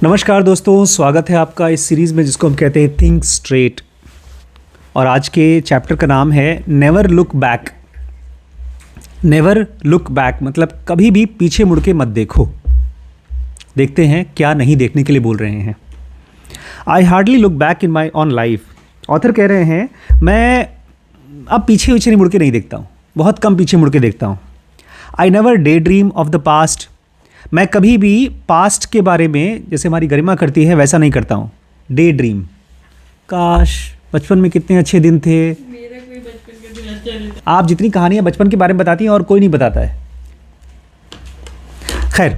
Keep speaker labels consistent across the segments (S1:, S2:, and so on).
S1: नमस्कार दोस्तों, स्वागत है आपका इस सीरीज़ में जिसको हम कहते हैं थिंक स्ट्रेट। और आज के चैप्टर का नाम है never look back. Never look back मतलब कभी भी पीछे मुड़ के मत देखो। देखते हैं क्या नहीं देखने के लिए बोल रहे हैं। I hardly look back in my on life. Author कह रहे हैं मैं अब पीछे नहीं मुड़ के नहीं देखता हूँ, बहुत कम पीछे मुड़ के देखता हूँ। I never day dream of the past. मैं कभी भी पास्ट के बारे में जैसे हमारी गरिमा करती है वैसा नहीं करता हूँ। डे ड्रीम, काश बचपन में कितने अच्छे दिन थे।
S2: मेरा कोई बचपन का दिन अच्छा नहीं था।
S1: आप जितनी कहानियाँ बचपन के बारे में बताती हैं और कोई नहीं बताता है। खैर,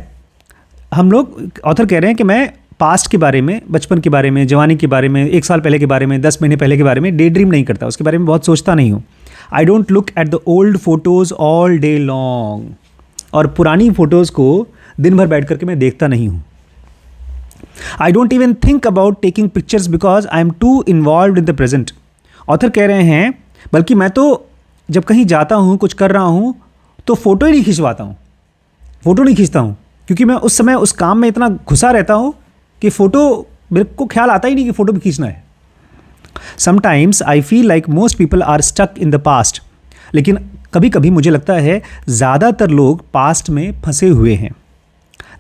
S1: हम लोग ऑथर कह रहे हैं कि मैं पास्ट के बारे में, बचपन के बारे में, जवानी के बारे में, 1 साल पहले के बारे में, 10 महीने पहले के बारे में डे ड्रीम नहीं करता, उसके बारे में बहुत सोचता नहीं हूँ। I don't look at the old photos all day long. और पुरानी फ़ोटोज़ को दिन भर बैठ करके मैं देखता नहीं हूँ। I don't even think about taking pictures because I am too involve in the present. Author कह रहे हैं बल्कि मैं तो जब कहीं जाता हूँ, कुछ कर रहा हूँ तो फ़ोटो ही नहीं खिंचवाता हूँ, फ़ोटो नहीं खींचता हूँ, क्योंकि मैं उस समय उस काम में इतना घुसा रहता हूँ कि फ़ोटो मेरे को ख्याल आता ही नहीं कि फ़ोटो भी खींचना है। Sometimes I feel like most people are stuck in the past. लेकिन कभी कभी मुझे लगता है ज़्यादातर लोग पास्ट में फंसे हुए हैं।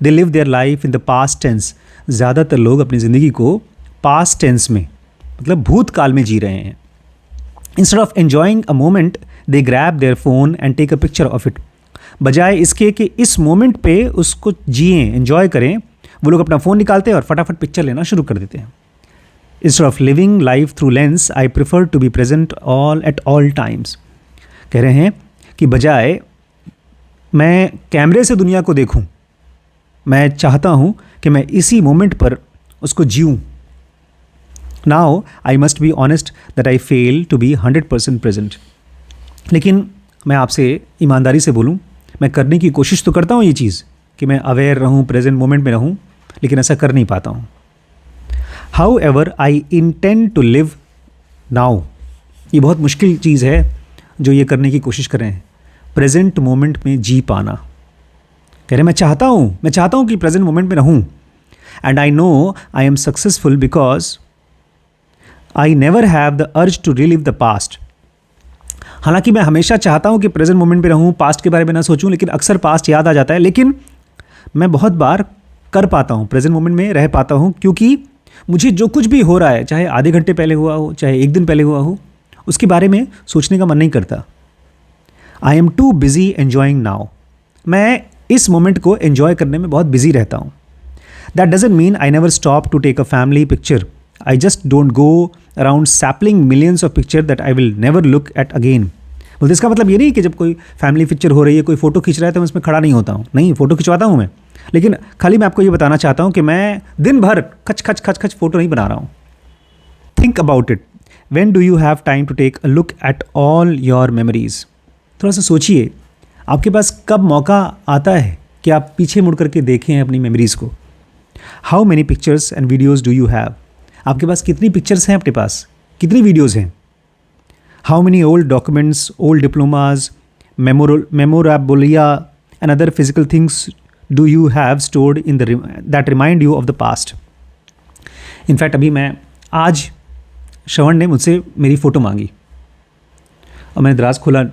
S1: They live their life in the past tense. ज़्यादातर लोग अपनी ज़िंदगी को पास्ट टेंस में मतलब भूतकाल में जी रहे हैं। Instead of enjoying a moment they grab their phone and take a picture of it. बजाय इसके कि इस मोमेंट पे उसको जिएँ, एन्जॉय करें, वो लोग अपना फ़ोन निकालते हैं और फटाफट पिक्चर लेना शुरू कर देते हैं। Instead of living life through lens I prefer to be present at all times. कह रहे हैं कि बजाय मैं कैमरे से दुनिया को देखूं, मैं चाहता हूं कि मैं इसी मोमेंट पर उसको जीऊं। Now I must be honest that I fail to be 100% present. लेकिन मैं आपसे ईमानदारी से बोलूं, मैं करने की कोशिश तो करता हूं ये चीज़ कि मैं अवेयर रहूं, प्रेजेंट मोमेंट में रहूं, लेकिन ऐसा कर नहीं पाता हूं। However I intend to live now. ये बहुत मुश्किल चीज़ है जो ये करने की कोशिश कर रहे हैं, प्रेजेंट मोमेंट में जी पाना। कह रहे मैं चाहता हूँ कि प्रेजेंट मोमेंट में रहूँ। And I know I am successful because I never have the urge to relive the past. हालांकि मैं हमेशा चाहता हूँ कि प्रेजेंट मोमेंट में रहूँ, पास्ट के बारे में ना सोचूं, लेकिन अक्सर पास्ट याद आ जाता है। लेकिन मैं बहुत बार कर पाता हूँ, प्रेजेंट मोमेंट में रह पाता हूँ, क्योंकि मुझे जो कुछ भी हो रहा है, चाहे आधे घंटे पहले हुआ हो, चाहे 1 दिन पहले हुआ हो, उसके बारे में सोचने का मन नहीं करता। आई am too busy enjoying now. मैं इस मोमेंट को एन्जॉय करने में बहुत बिजी रहता हूँ। That doesn't mean I never stop to take a family picture. I just don't go around snapping millions of picture that I will never look at again. बोलते इसका मतलब ये नहीं कि जब कोई फैमिली पिक्चर हो रही है, कोई फ़ोटो खींच रहा है तो मैं उसमें खड़ा नहीं होता हूँ। नहीं, फ़ोटो खिंचवाता हूँ मैं, लेकिन खाली मैं आपको ये बताना चाहता हूँ कि मैं दिन भर खच खच फ़ोटो नहीं बना रहा हूँ। Think about it. When do you have time to take a look at all your memories? थोड़ा सा सोचिए, आपके पास कब मौका आता है कि आप पीछे मुड़ करके देखें अपनी मेमोरीज़ को। How many pictures and videos do you have? आपके पास कितनी पिक्चर्स हैं, अपने पास कितनी वीडियोज़ हैं। How many old documents, old diplomas, memorabilia and other physical things do you have stored in that remind you of the past? In fact, अभी मैं आज श्रवण ने मुझसे मेरी फ़ोटो मांगी और मैंने दराज खोला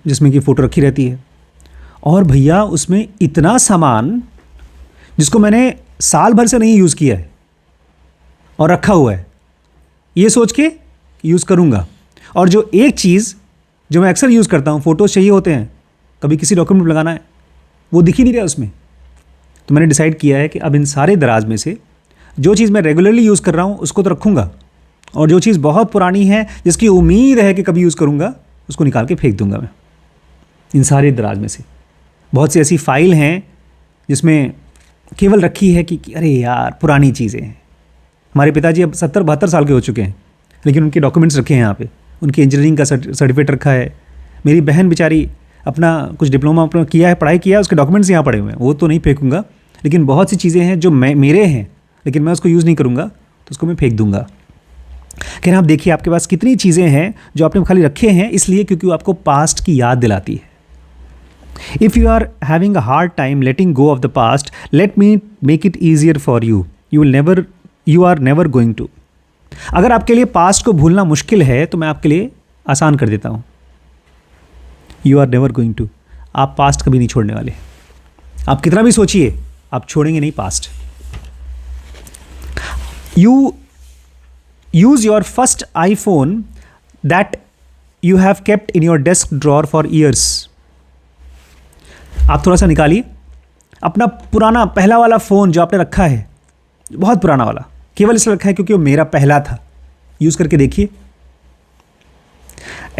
S1: जिसमें कि फ़ोटो रखी रहती है, और भैया उसमें इतना सामान जिसको मैंने साल भर से नहीं यूज़ किया है और रखा हुआ है, ये सोच के यूज़ करूँगा। और जो एक चीज़ जो मैं अक्सर यूज़ करता हूँ, फ़ोटोज़ चाहिए होते हैं, कभी किसी डॉक्यूमेंट में लगाना है, वो दिख ही नहीं रहा उसमें। तो मैंने डिसाइड किया है कि अब इन सारे दराज में से जो चीज़ मैं रेगुलरली यूज़ कर रहा हूँ उसको तो रखूँगा, और जो चीज़ बहुत पुरानी है जिसकी उम्मीद है कि कभी यूज़ करूँगा उसको निकाल के फेंक दूंगा मैं। इन सारे दराज में से बहुत सी ऐसी फाइल हैं जिसमें केवल रखी है कि अरे यार पुरानी चीज़ें हैं। हमारे पिताजी अब 70-72 साल के हो चुके हैं, लेकिन उनके डॉक्यूमेंट्स रखे हैं यहाँ पे। उनकी इंजीनियरिंग का सर्टिफिकेट रखा है। मेरी बहन बेचारी अपना कुछ डिप्लोमा अपना किया है, पढ़ाई किया है, उसके डॉक्यूमेंट्स यहाँ पड़े हुए हैं, वो तो नहीं फेंकूँगा। लेकिन बहुत सी चीज़ें हैं जो मेरे हैं लेकिन मैं उसको यूज़ नहीं करूँगा, तो उसको मैं फेंक दूँगा। कहना आप देखिए आपके पास कितनी चीज़ें हैं जो आपने खाली रखे हैं इसलिए क्योंकि वो आपको पास्ट की याद दिलाती है। If you are having a hard time letting go of the past, let me make it easier for you. You are never going to. अगर आपके लिए पास्ट को भूलना मुश्किल है तो मैं आपके लिए आसान कर देता हूँ, you are never going to. आप पास्ट कभी नहीं छोड़ने वाले। आप कितना भी सोचिए, आप छोड़ेंगे नहीं past. You use your first iPhone that you have kept in your desk drawer for years. आप थोड़ा सा निकालिए अपना पुराना पहला वाला फ़ोन जो आपने रखा है, बहुत पुराना वाला, केवल इसलिए रखा है क्योंकि वो मेरा पहला था। यूज़ करके देखिए।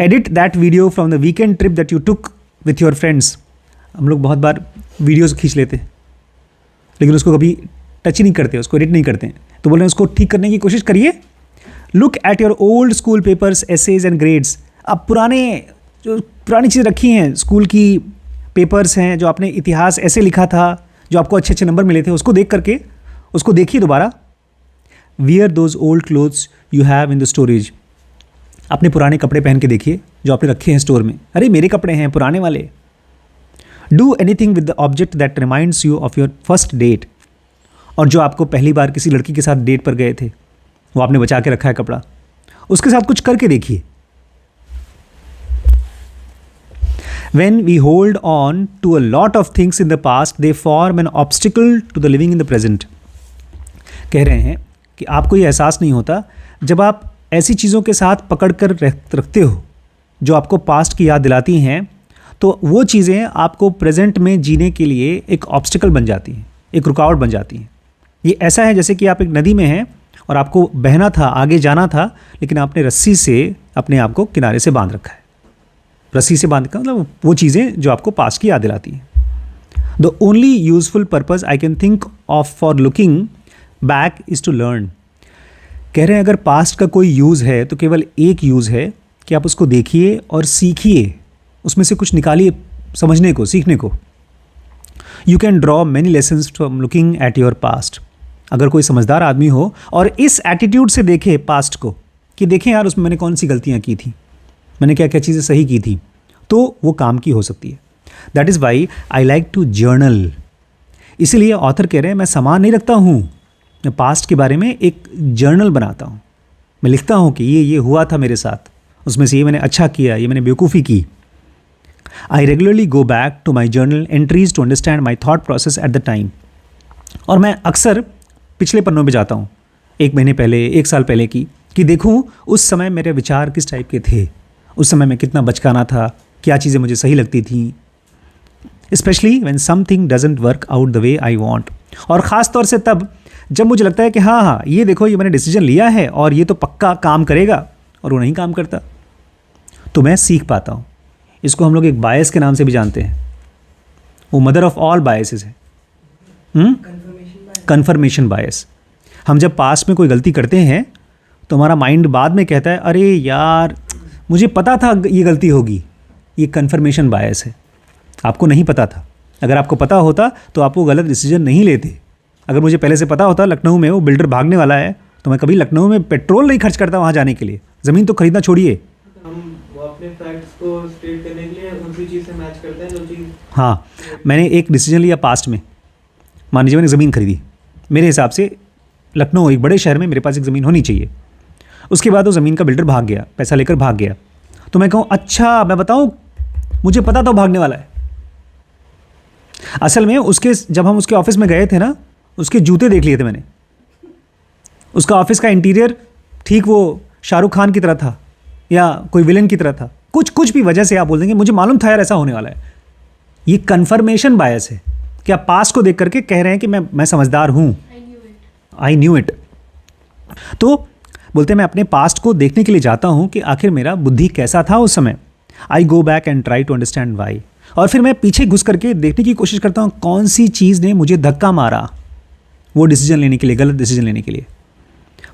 S1: Edit that video from the weekend trip that you took with your friends. हम लोग बहुत बार वीडियोज़ खींच लेते हैं लेकिन उसको कभी टच ही नहीं करते, उसको एडिट नहीं करते हैं। तो बोल रहे हैं उसको ठीक करने की कोशिश करिए। Look at your old school papers, essays and grades. अब पुरानी चीज़ें रखी हैं, स्कूल की पेपर्स हैं जो आपने इतिहास ऐसे लिखा था, जो आपको अच्छे अच्छे नंबर मिले थे, उसको देख करके उसको देखिए दोबारा। Wear those old clothes you have in the storage. अपने पुराने कपड़े पहन के देखिए जो आपने रखे हैं स्टोर में। अरे मेरे कपड़े हैं पुराने वाले। Do anything with the object that reminds you of your first date. और जो आपको पहली बार किसी लड़की के साथ डेट पर गए थे, वो आपने बचा के रखा है कपड़ा, उसके साथ कुछ करके देखिए। When we hold on to a lot of things in the past, they form an obstacle to the living in the present. कह रहे हैं कि आपको ये एहसास नहीं होता जब आप ऐसी चीज़ों के साथ पकड़ कर रखते हो जो आपको पास्ट की याद दिलाती हैं, तो वो चीज़ें आपको प्रेजेंट में जीने के लिए एक ऑब्स्टिकल बन जाती हैं, एक रुकावट बन जाती हैं। ये ऐसा है जैसे कि आप एक नदी में हैं और आपको बहना था, आगे जाना था, लेकिन आपने रस्सी से अपने आप को किनारे से बांध रखा है। रस्सी से बांध कर मतलब वो चीज़ें जो आपको पास्ट की याद दिलाती हैं। The only useful purpose I can think of for looking back is to learn. कह रहे हैं अगर पास्ट का कोई यूज़ है तो केवल एक यूज़ है कि आप उसको देखिए और सीखिए, उसमें से कुछ निकालिए समझने को, सीखने को। You can draw many lessons from looking at your past. अगर कोई समझदार आदमी हो और इस एटीट्यूड से देखे पास्ट को कि देखें यार उसमें मैंने कौन सी गलतियाँ की थी, मैंने क्या क्या चीज़ें सही की थी, तो वो काम की हो सकती है। That is why I like to journal. इसीलिए ऑथर कह रहे हैं मैं सामान नहीं रखता हूँ, मैं पास्ट के बारे में एक जर्नल बनाता हूँ। मैं लिखता हूँ कि ये हुआ था मेरे साथ, उसमें से ये मैंने अच्छा किया, ये मैंने बेवकूफ़ी की। I regularly go back to my journal entries to understand my thought process at the time. और मैं अक्सर पिछले पन्नों में जाता हूँ, 1 महीने पहले, 1 साल पहले की, कि देखूँ उस समय मेरे विचार किस टाइप के थे, उस समय मैं कितना बचकाना था, क्या चीज़ें मुझे सही लगती थी। Specially when something doesn't work out the way I want. और ख़ास तौर से तब जब मुझे लगता है कि हाँ ये देखो ये मैंने डिसीजन लिया है और ये तो पक्का काम करेगा और वो नहीं काम करता, तो मैं सीख पाता हूँ। इसको हम लोग एक बायस के नाम से भी जानते हैं, वो मदर ऑफ ऑल बायसेस है, कन्फर्मेशन बायस। हम जब पास्ट में कोई गलती करते हैं तो हमारा माइंड बाद में कहता है अरे यार मुझे पता था ये गलती होगी। ये कन्फर्मेशन बायस है, आपको नहीं पता था। अगर आपको पता होता तो आप वो गलत डिसीजन नहीं लेते। अगर मुझे पहले से पता होता लखनऊ में वो बिल्डर भागने वाला है तो मैं कभी लखनऊ में पेट्रोल नहीं खर्च करता वहाँ जाने के लिए। ज़मीन तो खरीदना छोड़िए,
S2: हम वो अपने फैक्ट्स को स्टेट करने के लिए उसी चीज़ से मैच करते हैं जो चीज़।
S1: हाँ, मैंने एक डिसीजन लिया पास्ट में, मान लीजिए मैंने ज़मीन खरीदी। मेरे हिसाब से लखनऊ एक बड़े शहर में मेरे पास एक ज़मीन होनी चाहिए। उसके बाद वो ज़मीन का बिल्डर भाग गया, पैसा लेकर भाग गया। तो मैं कहूँ अच्छा मैं बताऊँ मुझे पता था भागने वाला है। असल में उसके जब हम उसके ऑफिस में गए थे ना, उसके जूते देख लिए थे मैंने। उसका ऑफिस का इंटीरियर ठीक वो शाहरुख खान की तरह था या कोई विलेन की तरह था। कुछ भी वजह से आप बोल देंगे मुझे मालूम था यार ऐसा होने वाला है। ये कन्फर्मेशन बायस है कि आप पास्ट को देख करके कह रहे हैं कि मैं समझदार हूँ, आई न्यू इट। तो बोलते हैं मैं अपने पास्ट को देखने के लिए जाता हूँ कि आखिर मेरा बुद्धि कैसा था उस समय। I go back and try to understand why. और फिर मैं पीछे घुस करके देखने की कोशिश करता हूँ कौन सी चीज़ ने मुझे धक्का मारा वो डिसीजन लेने के लिए, गलत डिसीजन लेने के लिए।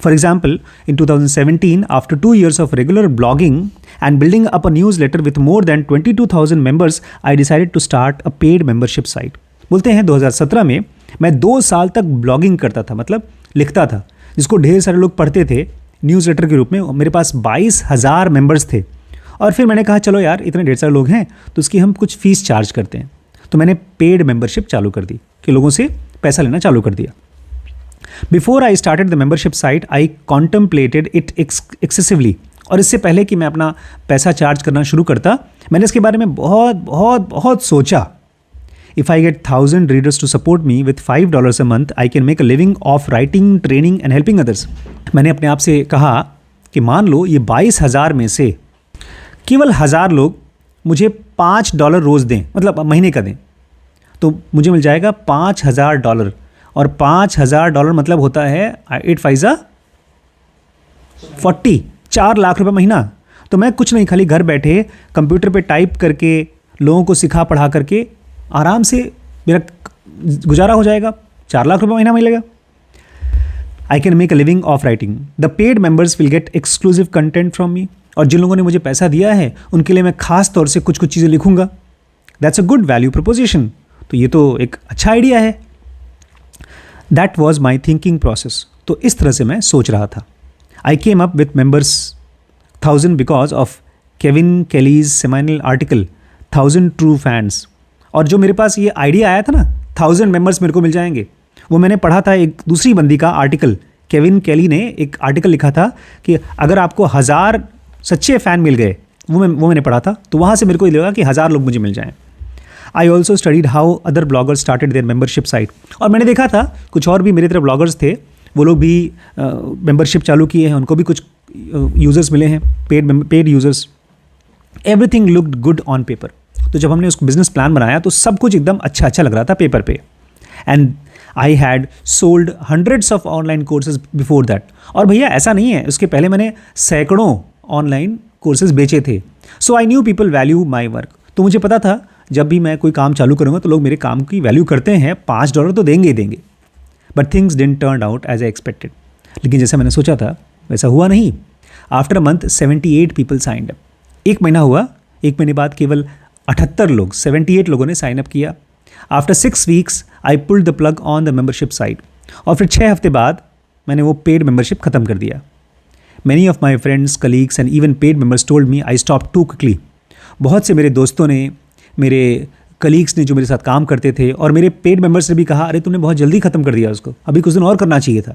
S1: For example in 2017 after 2 years of regular blogging and building up a newsletter with more than 22,000 members I decided to start a paid membership site. बोलते हैं 2017 में मैं 2 साल तक ब्लॉगिंग करता था, मतलब लिखता था, जिसको ढेर सारे लोग पढ़ते थे न्यूज़ लेटर के रूप में। मेरे पास 22,000 मेंबर्स थे। और फिर मैंने कहा चलो यार इतने ढेर सारे लोग हैं तो उसकी हम कुछ फ़ीस चार्ज करते हैं। तो मैंने पेड मेंबरशिप चालू कर दी कि लोगों से पैसा लेना चालू कर दिया। Before I started the membership site I contemplated it excessively. और इससे पहले कि मैं अपना पैसा चार्ज करना शुरू करता, मैंने इसके बारे में बहुत बहुत बहुत सोचा। If I get 1,000 readers to support me with $5 a month, I can make a living of writing, training and helping others. मैंने अपने आप से कहा कि मान लो ये 22,000 में से केवल 1,000 लोग मुझे $5 रोज़ दें, मतलब महीने का दें, तो मुझे मिल जाएगा $5,000। और $5,000 मतलब होता है 8 5 40, 4 लाख रुपए महीना। तो मैं कुछ नहीं, खाली घर बैठे कंप्यूटर पे टाइप करके, लोगों को सिखा पढ़ा करके आराम से मेरा गुजारा हो जाएगा, 4 लाख रुपए महीना मिलेगा। I can make a living of writing. The paid members will get exclusive content from me. और जिन लोगों ने मुझे पैसा दिया है उनके लिए मैं खास तौर से कुछ कुछ चीज़ें लिखूंगा। That's a good value proposition. तो ये तो एक अच्छा आइडिया है। That was my thinking process. तो इस तरह से मैं सोच रहा था। I came up with members 1,000 because of Kevin Kelly's seminal article 1,000 true fans. और जो मेरे पास ये आइडिया आया था ना, 1,000 मेंबर्स मेरे को मिल जाएंगे, वो मैंने पढ़ा था एक दूसरी बंदी का आर्टिकल। केविन केली ने एक आर्टिकल लिखा था कि अगर आपको 1,000 सच्चे फ़ैन मिल गए, वो मैंने पढ़ा था, तो वहाँ से मेरे को ये लगा कि 1,000 लोग मुझे मिल जाएं। I also studied how other bloggers started their membership site. और मैंने देखा था कुछ और भी मेरी तरह ब्लॉगर्स थे, वो लोग भी मेंबरशिप चालू किए हैं, उनको भी कुछ यूज़र्स मिले हैं, paid users. Everything looked good on paper. तो जब हमने उसको बिजनेस प्लान बनाया तो सब कुछ एकदम अच्छा अच्छा लग रहा था पेपर पे। And I had sold hundreds of online courses before that. और भैया ऐसा नहीं है, उसके पहले मैंने सैकड़ों ऑनलाइन कोर्सेज बेचे थे। So I knew people value my work. तो मुझे पता था जब भी मैं कोई काम चालू करूँगा तो लोग मेरे काम की वैल्यू करते हैं, $5 तो देंगे ही देंगे। But things didn't turn out as I expected. लेकिन जैसा मैंने सोचा था वैसा हुआ नहीं। After a month 78 people signed up. एक महीना हुआ, एक महीने बाद केवल 78 लोग, 78 लोगों ने साइन अप किया। After 6 weeks I pulled the plug on the membership site. और फिर 6 हफ्ते बाद मैंने वो पेड मेंबरशिप ख़त्म कर दिया। Many of my friends, colleagues and even paid members told me I stop too quickly. बहुत से मेरे दोस्तों ने, मेरे कलीग्स ने जो मेरे साथ काम करते थे, और मेरे पेड मेंबर्स ने भी कहा, अरे तुमने बहुत जल्दी ख़त्म कर दिया उसको, अभी कुछ दिन और करना चाहिए था।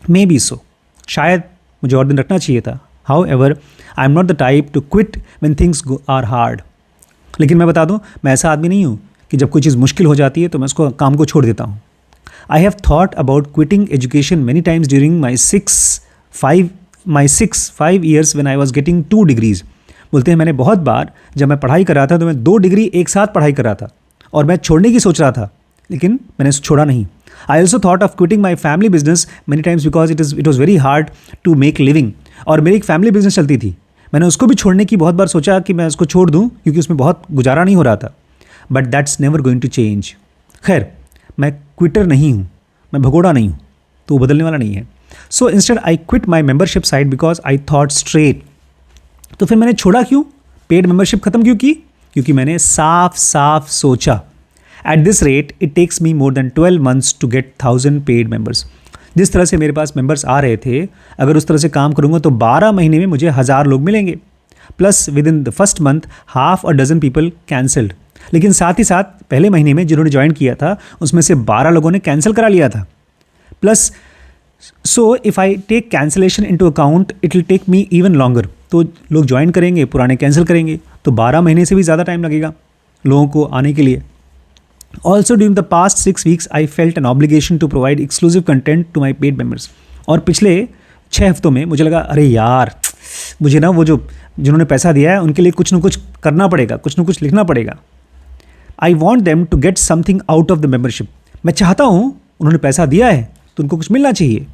S1: मे बी सो, शायद मुझे और दिन रखना चाहिए था। However I am not the type to quit when things are hard. लेकिन मैं बता दूं, मैं ऐसा आदमी नहीं हूँ कि जब कोई चीज़ मुश्किल हो जाती है तो मैं उसको काम को छोड़ देता हूँ। I have thought about quitting education many times during my 5 years when I was getting 2 degrees। बोलते हैं मैंने बहुत बार जब मैं पढ़ाई कर रहा था तो मैं 2 डिग्री एक साथ पढ़ाई कर रहा था और मैं छोड़ने की सोच रहा था, लेकिन मैंने छोड़ा नहीं। I also thought of quitting my family business many times because it was very hard to make living. और मेरी एक फैमिली बिजनेस चलती थी, मैंने उसको भी छोड़ने की बहुत बार सोचा कि मैं उसको छोड़ दूं क्योंकि उसमें बहुत गुजारा नहीं हो रहा था। But that's never going to change. खैर, मैं क्विटर नहीं हूँ, मैं भगोड़ा नहीं हूँ, तो वो बदलने वाला नहीं है। So instead I quit my membership site because I thought straight. तो फिर मैंने छोड़ा क्यों, पेड मेंबरशिप खत्म क्यों की? क्योंकि मैंने साफ साफ सोचा, at this rate it takes me more than 12 months to get 1,000 paid members. जिस तरह से मेरे पास मेंबर्स आ रहे थे, अगर उस तरह से काम करूँगा तो 12 महीने में मुझे 1,000 लोग मिलेंगे। Plus within the first month half a dozen people cancelled. लेकिन साथ ही साथ पहले महीने में जिन्होंने ज्वाइन किया था उसमें से 12 लोगों ने कैंसिल करा लिया था। Plus so if I take cancellation into account it will take me even longer. तो लोग ज्वाइन करेंगे, पुराने कैंसिल करेंगे, तो 12 महीने से भी ज़्यादा टाइम लगेगा लोगों को आने के लिए। Also during the past 6 weeks I felt an obligation to provide exclusive content to my paid members. और पिछले 6 हफ्तों में मुझे लगा, अरे यार, मुझे ना वो जो जिन्होंने पैसा दिया है उनके लिए कुछ ना कुछ करना पड़ेगा, कुछ ना कुछ लिखना पड़ेगा। I want them to get something out of the membership. मैं चाहता हूँ, उन्होंने पैसा दिया है तो उनको कुछ मिलना चाहिए।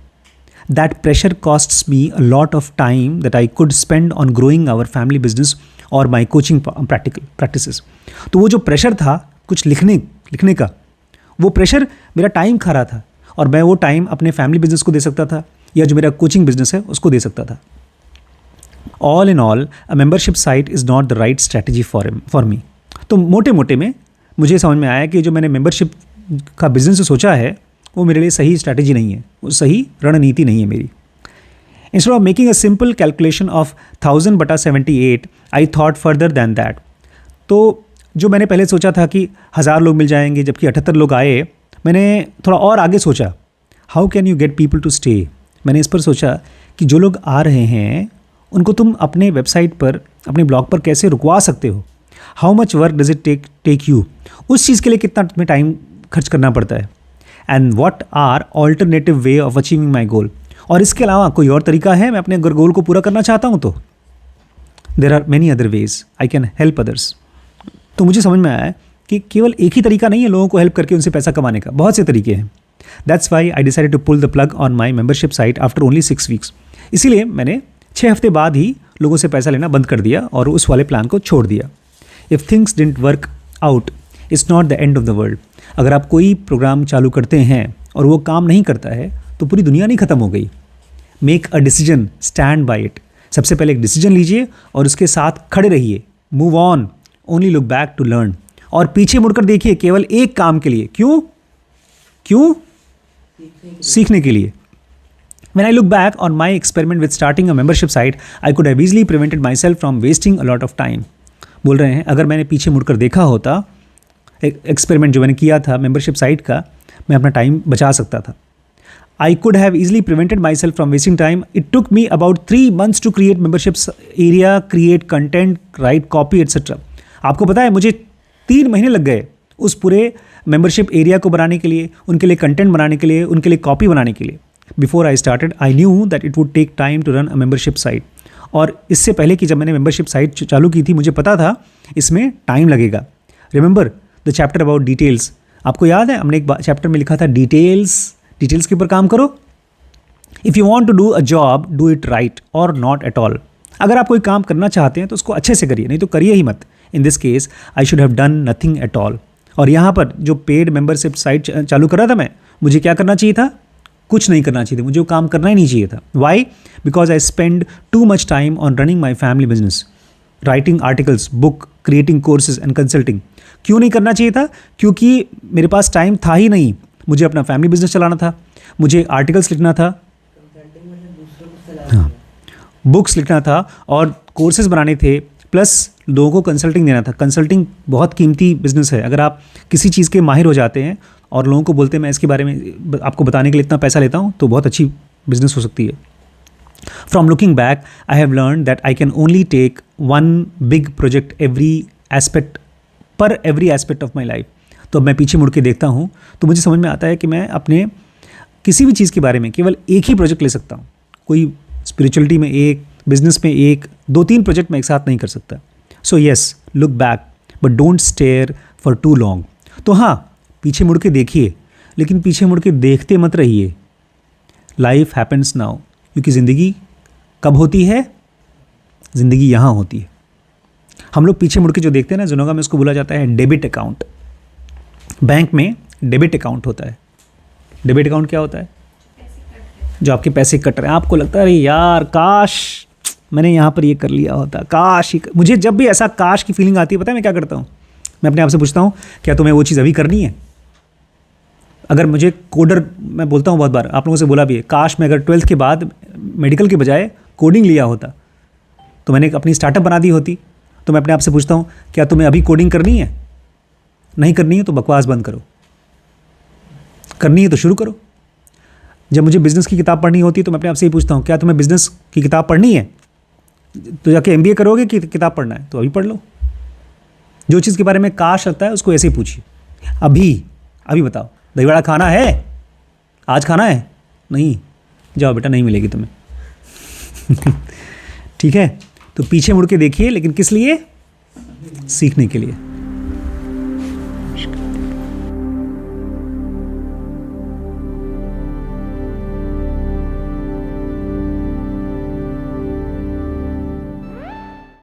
S1: That pressure costs me a lot of time that I could spend on growing our family business और माई कोचिंग प्रैक्टिसेस। तो वो जो प्रेशर था कुछ लिखने का, वो प्रेशर मेरा टाइम खा रहा था, और मैं वो टाइम अपने फैमिली बिजनेस को दे सकता था या जो मेरा कोचिंग बिजनेस है उसको दे सकता था। All in all a membership site is not the right strategy for me. तो मोटे मोटे में मुझे समझ में आया कि जो मैंने मेंबरशिप का बिजनेस सोचा है वो मेरे लिए सही स्ट्रैटेजी नहीं है, वो सही रणनीति नहीं है मेरी। Instead of making a simple calculation of 1000/78 I thought further than that. तो जो मैंने पहले सोचा था कि 1,000 लोग मिल जाएंगे जबकि 78 लोग आए, मैंने थोड़ा और आगे सोचा। How can you get people to stay? मैंने इस पर सोचा कि जो लोग आ रहे हैं उनको तुम अपने वेबसाइट पर, अपने ब्लॉग पर कैसे रुकवा सकते हो? How much work does it take you? उस चीज़ के लिए कितना तुम्हें टाइम खर्च करना पड़ता है? And what are alternative way of achieving my goal? और इसके अलावा कोई और तरीका है मैं अपने अगर गोल को पूरा करना चाहता हूँ तो? There are many other ways I can help others. तो मुझे समझ में आया कि केवल एक ही तरीका नहीं है लोगों को हेल्प करके उनसे पैसा कमाने का, बहुत से तरीके हैं। That's why I decided to pull the plug on my membership site after only 6 weeks. इसीलिए मैंने 6 हफ्ते बाद ही लोगों से पैसा लेना बंद कर दिया और उस वाले प्लान को छोड़ दिया। If things didn't work out it's not the end of the world. अगर आप कोई प्रोग्राम चालू करते हैं और वो काम नहीं करता है तो पूरी दुनिया नहीं ख़त्म हो गई। Make a decision, stand by it. सबसे पहले एक डिसीजन लीजिए और उसके साथ खड़े रहिए। Move on, only look back to learn. और पीछे मुड़कर देखिए केवल एक काम के लिए। क्यों? सीखने के लिए। When I look back on my experiment with starting a membership site, I could have easily prevented myself from wasting a lot of time. बोल रहे हैं अगर मैंने पीछे मुड़कर देखा होता, एक्सपेरिमेंट जो मैंने किया था मेंबरशिप साइट का, मैं अपना टाइम बचा सकता था। I could have easily prevented myself from wasting time. It took me about 3 months to create membership area, create content, write copy, etc. आपको पता है मुझे 3 महीने लग गए उस पूरे मेंबरशिप एरिया को बनाने के लिए, उनके लिए कंटेंट बनाने के लिए, उनके लिए कॉपी बनाने के लिए। Before I started I knew that it would take time to run a membership site. और इससे पहले कि जब मैंने मेंबरशिप साइट चालू की थी मुझे पता था इसमें टाइम लगेगा। Remember the chapter about details, आपको याद है हमने एक चैप्टर में लिखा था डिटेल्स के ऊपर काम करो। If you want to do a job do it right और नॉट एट ऑल। अगर आप कोई काम करना चाहते हैं तो उसको अच्छे से करिए, नहीं तो करिए ही मत। In this case I should have done nothing at all. और यहाँ पर जो पेड मेंबरशिप साइट चालू कर रहा था मैं, मुझे क्या करना चाहिए था? कुछ नहीं करना चाहिए था, मुझे वो काम करना ही नहीं चाहिए था। Why? Because I spend too much time on running my family business, writing articles, book, creating courses and consulting. क्यों नहीं करना चाहिए था? क्योंकि मेरे पास टाइम था ही नहीं। मुझे अपना फैमिली बिजनेस चलाना था, मुझे आर्टिकल्स लिखना था, हाँ, बुक्स लिखना था और कोर्सेज बनाने थे, प्लस लोगों को कंसल्टिंग देना था। कंसल्टिंग बहुत कीमती बिजनेस है। अगर आप किसी चीज़ के माहिर हो जाते हैं और लोगों को बोलते हैं मैं इसके बारे में आपको बताने के लिए इतना पैसा लेता हूँ, तो बहुत अच्छी बिजनेस हो सकती है। From looking back I have learn that I can only take one big project every aspect of my life. तो अब मैं पीछे मुड़ के देखता हूँ तो मुझे समझ में आता है कि मैं अपने किसी भी चीज़ के बारे में केवल एक ही प्रोजेक्ट ले सकता हूँ। कोई स्पिरिचुअलिटी में एक, बिजनेस में एक, 2-3 प्रोजेक्ट मैं एक साथ नहीं कर सकता। So yes, look back but don't stare for too long. तो हाँ, पीछे मुड़ के देखिए, लेकिन पीछे मुड़ के देखते मत रहिए। लाइफ हैपन्स नाउ, क्योंकि ज़िंदगी कब होती है? ज़िंदगी यहाँ होती है। हम लोग पीछे मुड़ के जो देखते हैं ना, जुनोगा में उसको बोला जाता है डेबिट अकाउंट। बैंक में डेबिट अकाउंट होता है। डेबिट अकाउंट क्या होता है? जो आपके पैसे कट रहे हैं, आपको लगता है अरे यार काश मैंने यहाँ पर ये कर लिया होता, काश। मुझे जब भी ऐसा काश की फीलिंग आती है, पता है मैं क्या करता हूँ? मैं अपने आप से पूछता हूँ क्या तुम्हें वो चीज़ अभी करनी है? अगर मुझे कोडर, मैं बोलता हूँ बहुत बार, आप लोगों से बोला भी है, काश मैं अगर 12th के बाद मेडिकल के बजाय कोडिंग लिया होता तो मैंने अपनी स्टार्टअप बना दी होती। तो मैं अपने आप से पूछता हूँ क्या तुम्हें अभी कोडिंग करनी है? नहीं करनी है तो बकवास बंद करो, करनी है तो शुरू करो। जब मुझे बिज़नेस की किताब पढ़नी होती है तो मैं अपने आप से ही पूछता हूँ क्या तुम्हें बिज़नेस की किताब पढ़नी है? तो जाके MBA करोगे कि किताब पढ़ना है? तो अभी पढ़ लो। जो चीज़ के बारे में काश लगता है उसको ऐसे ही पूछिए, अभी बताओ दही वड़ा खाना है? आज खाना है? नहीं, जाओ बेटा, नहीं मिलेगी तुम्हें। ठीक है, तो पीछे मुड़ के देखिए, लेकिन किस लिए? सीखने के लिए।